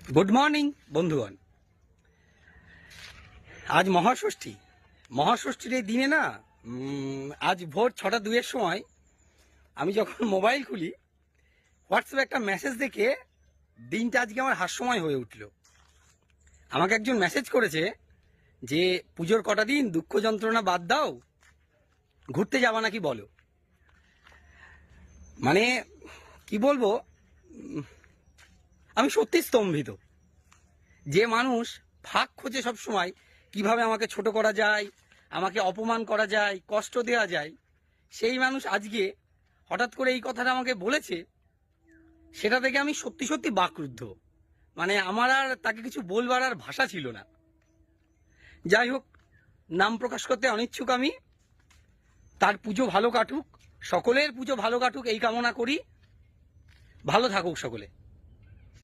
Good morning বন্ধুগণ। আজ মহাষষ্ঠী। মহাষষ্ঠীর এই দিনে না আজ ভোর 6:02 সময় আমি যখন মোবাইল খুলি, হোয়াটসঅ্যাপে একটা মেসেজ দেখে দিনটা আজকে আমার হাস্যময় হয়ে উঠল। আমাকে একজন মেসেজ করেছে যে পুজোর কটা দিন দুঃখ যন্ত্রণা বাদ দাও, ঘুরতে যাবা নাকি বলো। মানে কি বলবো, আমি সত্যি স্তম্ভিত। যে মানুষ ফাঁক খোঁজে সব সময় কিভাবে আমাকে ছোট করা যায়, আমাকে অপমান করা যায়, কষ্ট দেওয়া যায়, সেই মানুষ আজকে হঠাৎ করে এই কথাটা আমাকে বলেছে। সেটা থেকে আমি সত্যি সত্যি বাকরুদ্ধ। মানে আমার আর তাকে কিছু বলবার আর ভাষা ছিল না। যাই হোক, নাম প্রকাশ করতে অনিচ্ছুক আমি। তার পুজো ভালো কাটুক, সকলের পুজো ভালো কাটুক এই কামনা করি। ভালো থাকুক সকলে।